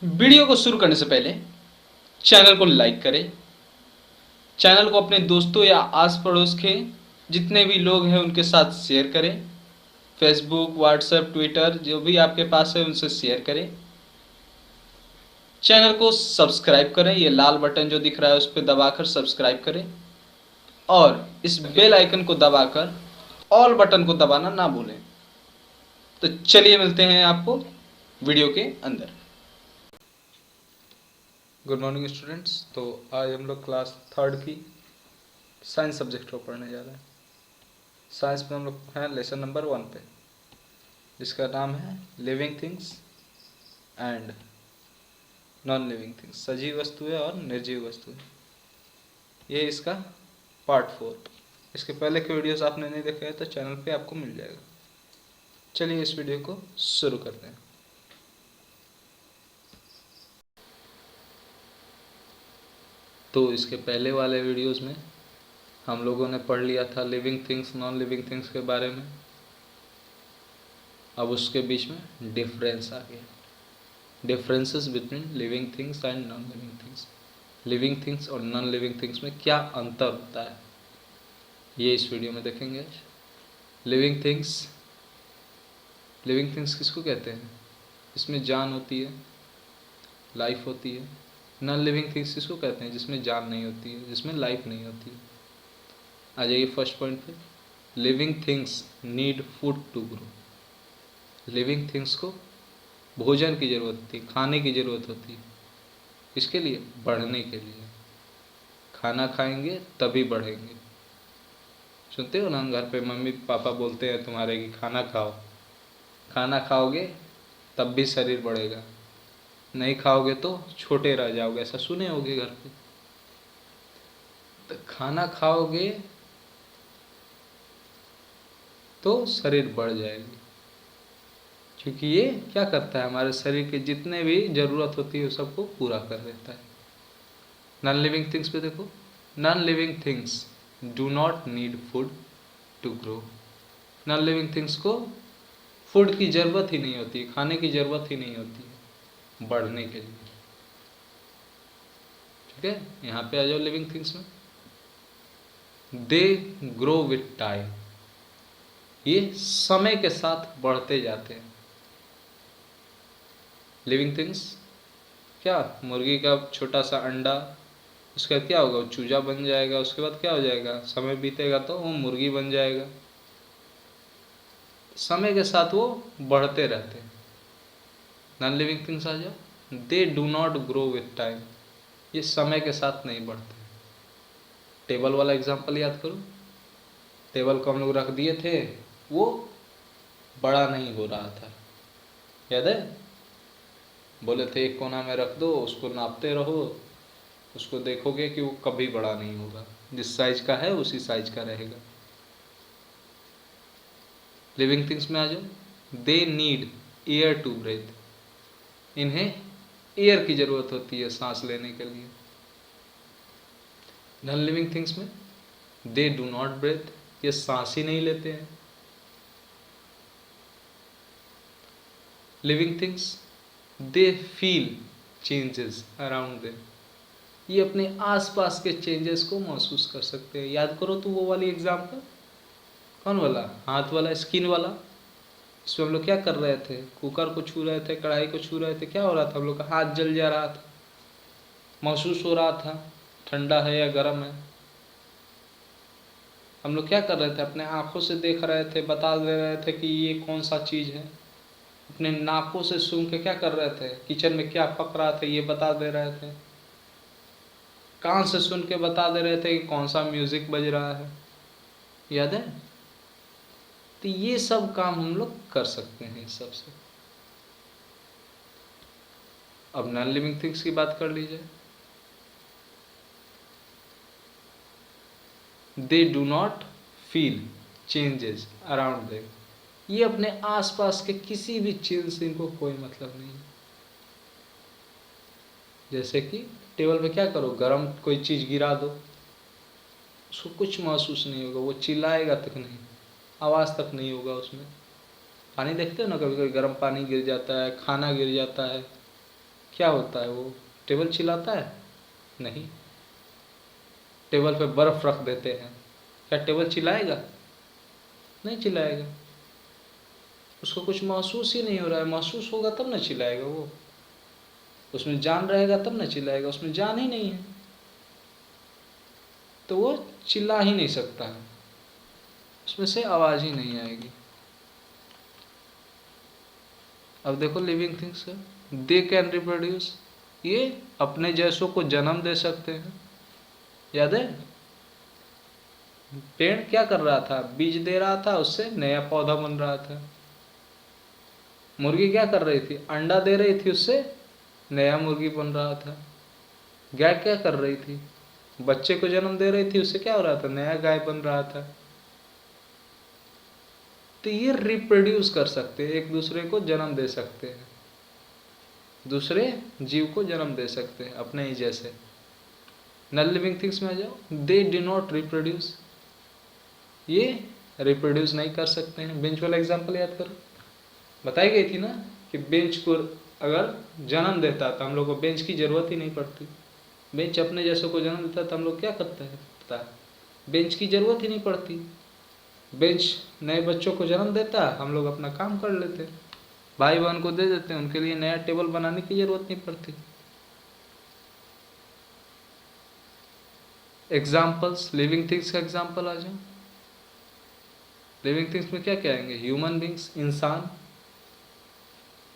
Video को शुरू करने से पहले चैनल को लाइक करें, चैनल को अपने दोस्तों या आस पड़ोस के जितने भी लोग हैं उनके साथ शेयर करें। फेसबुक, व्हाट्सएप, ट्विटर जो भी आपके पास है उनसे शेयर करें। चैनल को सब्सक्राइब करें, ये लाल बटन जो दिख रहा है उस पर दबाकर सब्सक्राइब करें और इस बेल आइकन को दबाकर ऑल बटन को दबाना ना भूलें। तो चलिए मिलते हैं आपको वीडियो के अंदर। Good morning students. तो आज हम लोग क्लास थर्ड की साइंस सब्जेक्ट को पढ़ने जा रहे हैं। साइंस में हम लोग हैं लेसन नंबर 1 पे, जिसका नाम है living things and non living things, सजीव वस्तुएं और निर्जीव वस्तुएं। ये इसका पार्ट 4। इसके पहले के वीडियोस आपने नहीं देखे हैं तो चैनल पे आपको मिल जाएगा। चलिए इस वीडियो को शुरू करते हैं। तो इसके पहले वाले वीडियोस में हम लोगों ने पढ़ लिया था living things, non living things के बारे में। अब उसके बीच में डिफरेंस आ गया, differences between living things and non living things. Living things और नॉन लिविंग थिंग्स में क्या अंतर होता है ये इस वीडियो में देखेंगे। लिविंग थिंग्स, लिविंग थिंग्स किसको कहते हैं? इसमें जान होती है, लाइफ होती है। नॉन लिविंग थिंग्स किसको कहते हैं? जिसमें जान नहीं होती है, जिसमें लाइफ नहीं होती है। आ जाइए फर्स्ट पॉइंट पे। Living things need food to grow. Living things को भोजन की ज़रूरत होती है, खाने की ज़रूरत होती है। किसके लिए? बढ़ने के लिए। खाना खाएंगे तभी बढ़ेंगे। सुनते हो ना, घर पे मम्मी पापा बोलते हैं तुम्हारे कि खाना खाओ। खाना खाओगे तब भी शरीर बढ़ेगा, नहीं खाओगे तो छोटे रह जाओगे। ऐसा सुने होगे घर पे। तो खाना खाओगे तो शरीर बढ़ जाएगी, क्योंकि ये क्या करता है, हमारे शरीर के जितने भी ज़रूरत होती है वो सबको पूरा कर देता है। नॉन लिविंग थिंग्स पे देखो, non living things do not need food to grow. Non living things को फूड की ज़रूरत ही नहीं होती, खाने की ज़रूरत ही नहीं होती है बढ़ने के लिए। ठीक है, यहाँ पे आ जाओ लिविंग थिंग्स में। दे ग्रो विथ टाइम, ये समय के साथ बढ़ते जाते हैं। लिविंग थिंग्स क्या, मुर्गी का छोटा सा अंडा, उसका क्या होगा, वो चूजा बन जाएगा। उसके बाद क्या हो जाएगा, समय बीतेगा तो वो मुर्गी बन जाएगा। समय के साथ वो बढ़ते रहते हैं। नॉन लिविंग थिंग्स आ जाओ, they do not grow with time, ये समय के साथ नहीं बढ़ते। टेबल वाला एग्जांपल याद करो। टेबल को हम लोग रख दिए थे, वो बड़ा नहीं हो रहा था, याद है? बोले थे एक कोना में रख दो, उसको नापते रहो, उसको देखोगे कि वो कभी बड़ा नहीं होगा, जिस साइज का है उसी साइज का रहेगा। लिविंग थिंग्स में आ जाओ, they need air to breathe, इन्हें एयर की जरूरत होती है सांस लेने के लिए। नॉन लिविंग थिंग्स में दे डू नॉट ब्रेथ, ये सांस ही नहीं लेते हैं। Living things they feel changes around them, ये अपने आसपास के चेंजेस को महसूस कर सकते हैं। याद करो तो वो वाली एग्जाम्पल, कौन वाला, हाथ वाला, स्किन वाला। इसमें हम लोग क्या कर रहे थे, कुकर को छू रहे थे, कढ़ाई को छू रहे थे, क्या हो रहा था, हम लोग का हाथ जल जा रहा था, महसूस हो रहा था ठंडा है या गर्म है। हम लोग क्या कर रहे थे, अपने आंखों से देख रहे थे, बता दे रहे थे कि ये कौन सा चीज़ है। अपने नाकों से सूंघ के क्या कर रहे थे, किचन में क्या पक रहा था ये बता दे रहे थे। कान से सुन के बता दे रहे थे कि कौन सा म्यूजिक बज रहा है, याद है? तो ये सब काम हम लोग कर सकते हैं इस सब से। अब नॉन लिविंग थिंग्स की बात कर लीजिए। They do not feel changes around them, ये अपने आसपास के किसी भी चीज से इनको कोई मतलब नहीं है। जैसे कि टेबल पे क्या करो, गरम कोई चीज़ गिरा दो, उसको कुछ महसूस नहीं होगा, वो चिल्लाएगा तक नहीं, आवाज़ तक नहीं होगा उसमें। पानी देखते हो ना, कभी कभी गर्म पानी गिर जाता है, खाना गिर जाता है, क्या होता है वो? टेबल चिल्लाता है? नहीं। टेबल पे बर्फ रख देते हैं, क्या टेबल चिल्लाएगा? नहीं चिल्लाएगा। उसको कुछ महसूस ही नहीं हो रहा है, महसूस होगा तब ना चिल्लाएगा वो। उसमें जान रहेगा तब ना चिल्लाएगा, उसमें जान ही नहीं है तो वो चिल्ला ही नहीं सकता है, उसमें से आवाज़ ही नहीं आएगी। अब देखो लिविंग थिंग्स है, दे कैन रिप्रोड्यूस, ये अपने जैसों को जन्म दे सकते हैं। याद है पेड़ क्या कर रहा था? बीज दे रहा था, उससे नया पौधा बन रहा था। मुर्गी क्या कर रही थी? अंडा दे रही थी, उससे नया मुर्गी बन रहा था। गाय क्या कर रही थी? बच्चे को जन्म दे रही थी, उससे क्या हो रहा था? नया गाय बन रहा था। तो ये रिप्रोड्यूस कर सकते हैं, एक दूसरे को जन्म दे सकते हैं, दूसरे जीव को जन्म दे सकते हैं अपने ही जैसे। नॉन लिविंग थिंग्स में आ जाओ, दे डू नॉट रिप्रोड्यूस, ये रिप्रोड्यूस नहीं कर सकते हैं। बेंच वाला एग्जाम्पल याद करो, बताई गई थी ना कि बेंच को अगर जन्म देता तो हम लोग को बेंच की जरूरत ही नहीं पड़ती। बेंच अपने जैसों को जन्म देता तो हम लोग क्या करते हैं पता है? बेंच की जरूरत ही नहीं पड़ती। बेंच नए बच्चों को जन्म देता, हम लोग अपना काम कर लेते, भाई बहन को दे देते हैं, उनके लिए नया टेबल बनाने की जरूरत नहीं पड़ती। एग्जाम्पल्स, लिविंग थिंग्स का एग्जाम्पल आ जाओ। लिविंग थिंग्स में क्या क्या आएंगे? ह्यूमन बींग्स, इंसान।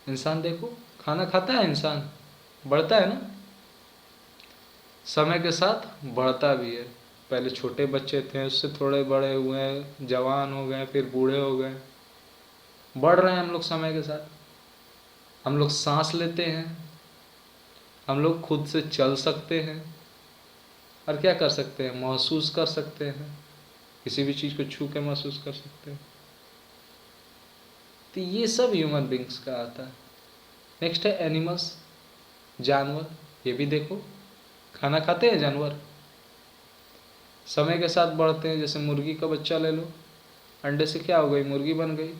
इंसान देखो खाना खाता है, इंसान बढ़ता है ना, समय के साथ बढ़ता भी है। पहले छोटे बच्चे थे, उससे थोड़े बड़े हुए, जवान हो गए, फिर बूढ़े हो गए, बढ़ रहे हैं हम लोग समय के साथ। हम लोग सांस लेते हैं, हम लोग खुद से चल सकते हैं, और क्या कर सकते हैं? महसूस कर सकते हैं, किसी भी चीज़ को छू के महसूस कर सकते हैं। तो ये सब ह्यूमन बींग्स का आता है। नेक्स्ट है एनिमल्स, जानवर। ये भी देखो खाना खाते हैं जानवर, समय के साथ बढ़ते हैं। जैसे मुर्गी का बच्चा ले लो, अंडे से क्या हो गई? मुर्गी बन गई।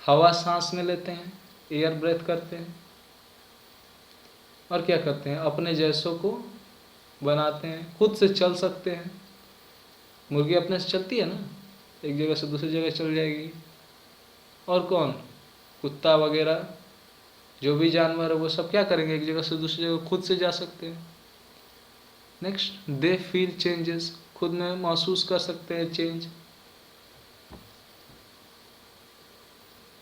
हवा सांस में लेते हैं, एयर ब्रेथ करते हैं, और क्या करते हैं? अपने जैसों को बनाते हैं, खुद से चल सकते हैं। मुर्गी अपने से चलती है ना, एक जगह से दूसरी जगह चल जाएगी। और कौन? कुत्ता वगैरह जो भी जानवर है वो सब क्या करेंगे? एक जगह से दूसरी जगह खुद से जा सकते हैं। नेक्स्ट, दे फील चेंजेस, खुद में महसूस कर सकते हैं चेंज,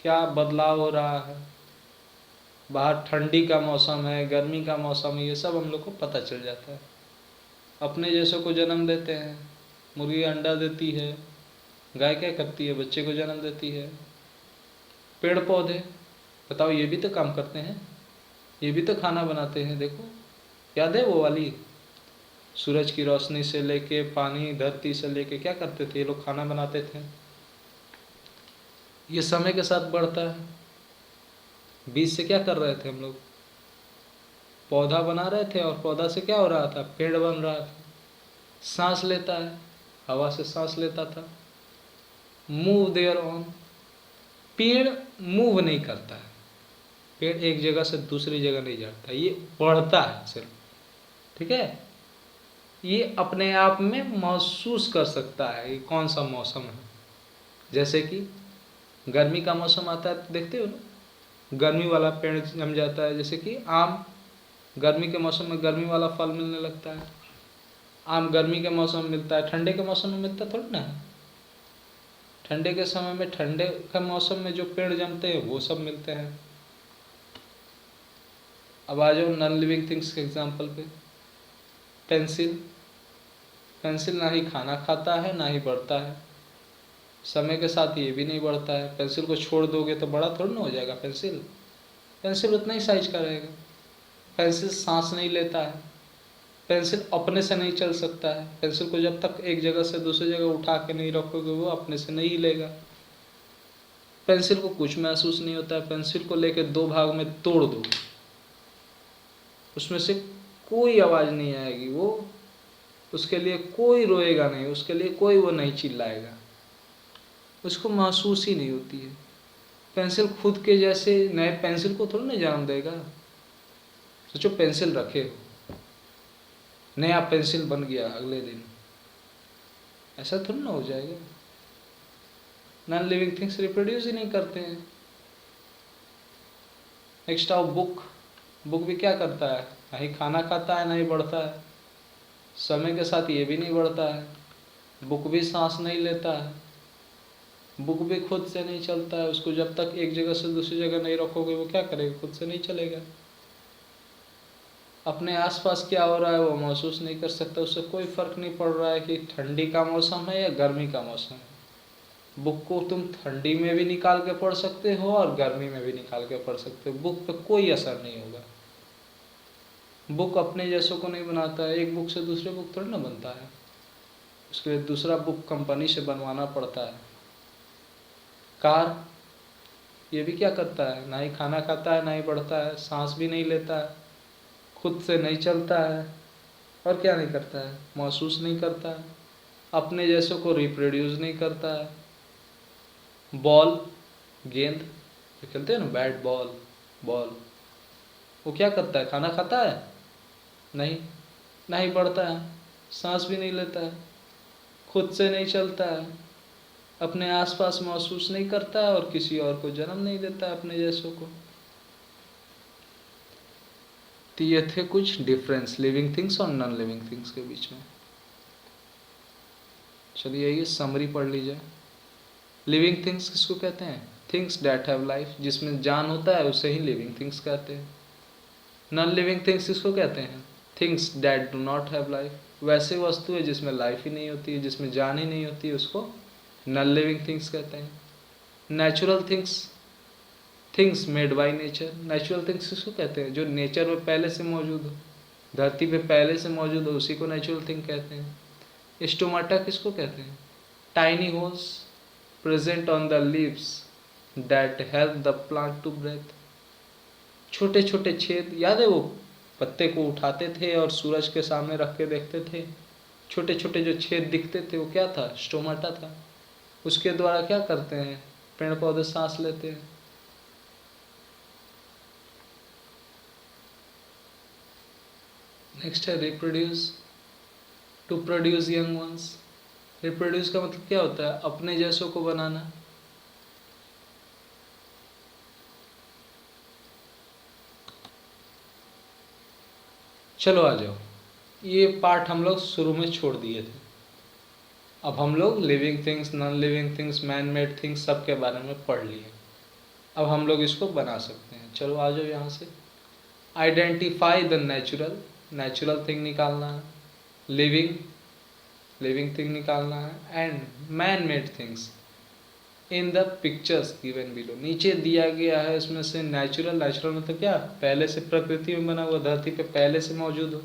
क्या बदलाव हो रहा है। बाहर ठंडी का मौसम है, गर्मी का मौसम है, ये सब हम लोग को पता चल जाता है। अपने जैसों को जन्म देते हैं, मुर्गी अंडा देती है, गाय क्या करती है? बच्चे को जन्म देती है। पेड़ पौधे बताओ, ये भी तो काम करते हैं, ये भी तो खाना बनाते हैं। देखो याद है वो वाली, सूरज की रोशनी से लेके पानी, धरती से लेके क्या करते थे ये लोग? खाना बनाते थे। ये समय के साथ बढ़ता है। बीज से क्या कर रहे थे हम लोग? पौधा बना रहे थे, और पौधा से क्या हो रहा था? पेड़ बन रहा था। सांस लेता है, हवा से सांस लेता था। मूव देयर ऑन, पेड़ मूव नहीं करता है, पेड़ एक जगह से दूसरी जगह नहीं जाता, ये बढ़ता है सिर्फ। ठीक है, ये अपने आप में महसूस कर सकता है ये कौन सा मौसम है। जैसे कि गर्मी का मौसम आता है तो देखते हो ना, गर्मी वाला पेड़ जम जाता है। जैसे कि आम, गर्मी के मौसम में गर्मी वाला फल मिलने लगता है। आम गर्मी के मौसम में मिलता है, ठंडे के मौसम में मिलता थोड़ी ना है। ठंडे के समय में, ठंडे के मौसम में जो पेड़ जमते हैं वो सब मिलते हैं। अब आ जाओ नॉन लिविंग थिंग्स के एग्जाम्पल पे। पेंसिल, पेंसिल ना ही खाना खाता है ना ही बढ़ता है, समय के साथ ये भी नहीं बढ़ता है। पेंसिल को छोड़ दोगे तो बड़ा थोड़ा ना हो जाएगा पेंसिल, पेंसिल उतना ही साइज का रहेगा। पेंसिल सांस नहीं लेता है, पेंसिल अपने से नहीं चल सकता है। पेंसिल को जब तक एक जगह से दूसरी जगह उठा के नहीं रखोगे वो अपने से नहीं हिलेगा। पेंसिल को कुछ महसूस नहीं होता है। पेंसिल को लेके दो भाग में तोड़ दो, उसमें से कोई आवाज़ नहीं आएगी, वो उसके लिए कोई रोएगा नहीं, उसके लिए कोई वो नहीं चिल्लाएगा, उसको महसूस ही नहीं होती है। पेंसिल खुद के जैसे नए पेंसिल को थोड़ा ना जन्म देगा, सोचो पेंसिल रखे हो, नया पेंसिल बन गया अगले दिन, ऐसा थोड़ा ना हो जाएगा। नॉन लिविंग थिंग्स रिप्रोड्यूस ही नहीं करते हैं। नेक्स्ट आओ बुक। बुक भी क्या करता है, ना ही खाना खाता है ना ही बढ़ता है, समय के साथ ये भी नहीं बढ़ता है। बुक भी सांस नहीं लेता है, बुक भी खुद से नहीं चलता है। उसको जब तक एक जगह से दूसरी जगह नहीं रखोगे वो क्या करेगा, खुद से नहीं चलेगा। अपने आसपास क्या हो रहा है वो महसूस नहीं कर सकता, उससे कोई फर्क नहीं पड़ रहा है कि ठंडी का मौसम है या गर्मी का मौसम है। बुक को तुम ठंडी में भी निकाल के पढ़ सकते हो और गर्मी में भी निकाल के पढ़ सकते हो, बुक पे कोई असर नहीं होगा। बुक अपने जैसों को नहीं बनाता है, एक बुक से दूसरे बुक थोड़ी ना बनता है, उसके लिए दूसरा बुक कंपनी से बनवाना पड़ता है। कार, ये भी क्या करता है, ना ही खाना खाता है ना ही बढ़ता है, सांस भी नहीं लेता है, खुद से नहीं चलता है, और क्या नहीं करता है, महसूस नहीं करता है, अपने जैसों को रिप्रोड्यूस नहीं करता है। बॉल, गेंद जो खेलते हैं ना, बैट बॉल, बॉल, वो क्या करता है, खाना खाता है नहीं, ना ही बढ़ता है, सांस भी नहीं लेता है, खुद से नहीं चलता है, अपने आसपास महसूस नहीं करता है और किसी और को जन्म नहीं देता है अपने जैसों को। तो ये थे कुछ डिफरेंस लिविंग थिंग्स और नॉन लिविंग थिंग्स के बीच में। चलिए ये समरी पढ़ लीजिए। लिविंग थिंग्स किसको कहते हैं, थिंग्स डैट हैव लाइफ, जिसमें जान होता है उसे ही लिविंग थिंग्स कहते हैं। नॉन लिविंग थिंग्स किसको कहते हैं, things that do not have life, वैसे वस्तु है जिसमें लाइफ ही नहीं होती है, जिसमें जान ही नहीं होती है, उसको नॉन लिविंग थिंग्स कहते हैं। Natural things, things made by nature, natural things किसको कहते हैं, जो नेचर में पहले से मौजूद हो, धरती पे पहले से मौजूद हो, उसी को नेचुरल थिंग कहते हैं। स्टोमाटा किसको कहते हैं, tiny holes present on the leaves that help the plant to breathe, छोटे छोटे छेद, याद है वो पत्ते को उठाते थे और सूरज के सामने रख के देखते थे, छोटे छोटे जो छेद दिखते थे वो क्या था, स्टोमाटा था। उसके द्वारा क्या करते हैं, पेड़ पौधे सांस लेते हैं। नेक्स्ट है reproduce, to produce young ones. Reproduce का मतलब क्या होता है, अपने जैसों को बनाना। चलो आ जाओ, ये पार्ट हम लोग शुरू में छोड़ दिए थे, अब हम लोग living things, non living things, man made things सब के बारे में पढ़ लिए। अब हम लोग इसको बना सकते हैं। चलो आ जाओ यहाँ से। Identify the natural, natural thing निकालना है, लिविंग, लिविंग थिंग निकालना है, and man made things in the pictures given below, नीचे दिया गया है इसमें से नेचुरल, नेचुरल मतलब क्या, पहले से प्रकृति में बना हुआ, धरती पे पहले से मौजूद हो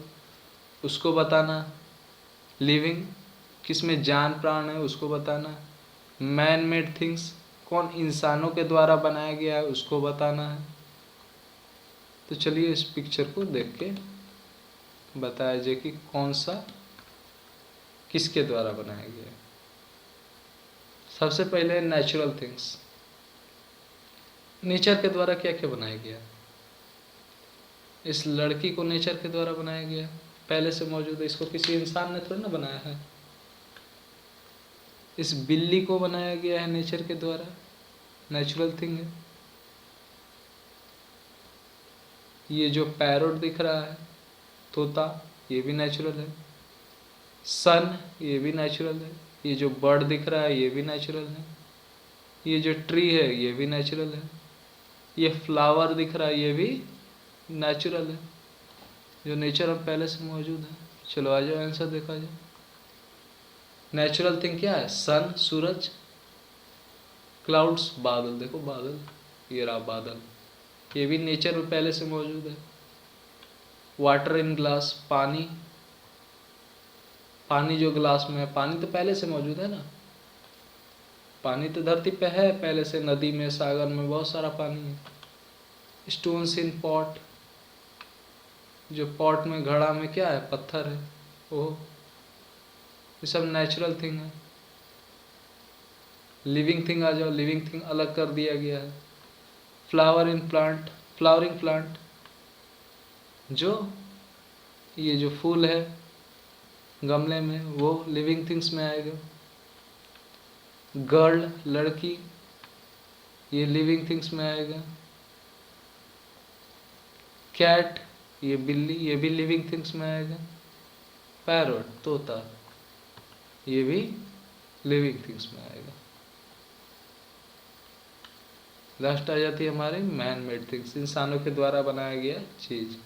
उसको बताना। लिविंग, किसमें जान प्राण है उसको बताना। मैन मेड थिंग्स, कौन इंसानों के द्वारा बनाया गया है उसको बताना है। तो चलिए इस पिक्चर को देख के बताया जाए कि कौन सा किसके द्वारा बनाया गया है। सबसे पहले नेचुरल थिंग्स, नेचर के द्वारा क्या क्या बनाया गया। इस लड़की को नेचर के द्वारा बनाया गया, पहले से मौजूद है, इसको किसी इंसान ने थोड़ी ना बनाया है। इस बिल्ली को बनाया गया है नेचर के द्वारा, नेचुरल थिंग है। ये जो पैरोट दिख रहा है, तोता, ये भी नेचुरल है। सन, ये भी नेचुरल है। ये जो बर्ड दिख रहा है ये भी नेचुरल है। ये जो ट्री है ये भी नेचुरल है। ये फ्लावर दिख रहा है ये भी नेचुरल है, जो नेचर में पहले से मौजूद है। चलो आ जाओ आंसर देखा जाए। नेचुरल थिंग क्या है, सन सूरज, क्लाउड्स बादल, देखो बादल, ये रहा बादल, ये भी नेचर में पहले से मौजूद है। वाटर इन ग्लास, पानी, पानी जो ग्लास में है, पानी तो पहले से मौजूद है ना, पानी तो धरती पे है पहले से, नदी में सागर में बहुत सारा पानी है। स्टोन्स इन पॉट, जो पॉट में घड़ा में क्या है, पत्थर है, वो, ये सब नेचुरल थिंग है। लिविंग थिंग आ जाओ, लिविंग थिंग अलग कर दिया गया है। Flower in plant, flowering plant, जो ये जो फूल है गमले में वो लिविंग थिंग्स में आएगा। गर्ल लड़की ये लिविंग थिंग्स में आएगा। कैट ये बिल्ली ये भी लिविंग थिंग्स में आएगा। पैरट तोता ये भी लिविंग थिंग्स में आएगा। लास्ट आ जाती है हमारे मैन मेड थिंग्स, इंसानों के द्वारा बनाया गया चीज।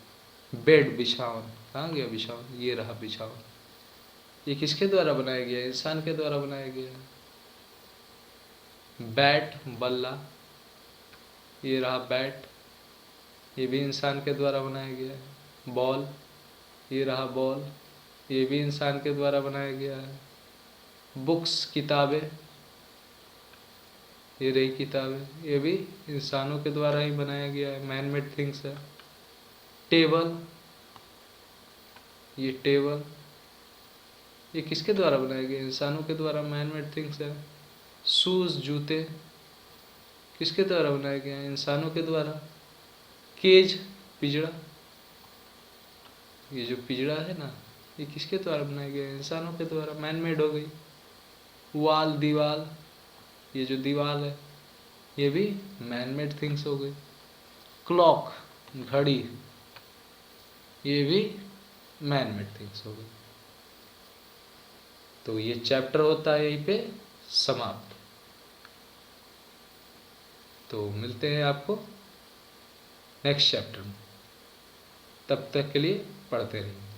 बेड बिछावन, कहाँ गया बिछावन, ये रहा बिछावन। ये किसके द्वारा बनाया गया है? इंसान के द्वारा बनाया गया है। बैट बल्ला ये रहा बैट, ये भी इंसान के द्वारा बनाया गया है। बॉल ये रहा बॉल, ये भी इंसान के द्वारा बनाया गया है। बुक्स किताबें ये रही किताबें, ये भी इंसानों के द्वारा ही बनाया गया है, मैन मेड थिंग्स है। टेबल ये टेबल ये किसके द्वारा बनाया गया? इंसानों के द्वारा, मैन मेड थिंग्स है। शूज जूते किसके द्वारा बनाया गया है? इंसानों के द्वारा। केज पिंजड़ा, ये जो पिंजड़ा है ना ये किसके द्वारा बनाया गया है? इंसानों के द्वारा, मैन मेड हो गई। वाल दीवाल ये जो दीवाल है ये भी मैन मेड थिंग्स हो गई। क्लॉक घड़ी ये भी मैन मेड थिंग्स हो गई। तो ये चैप्टर होता है यहीं पे समाप्त। तो मिलते हैं आपको नेक्स्ट चैप्टर में, तब तक के लिए पढ़ते रहिए।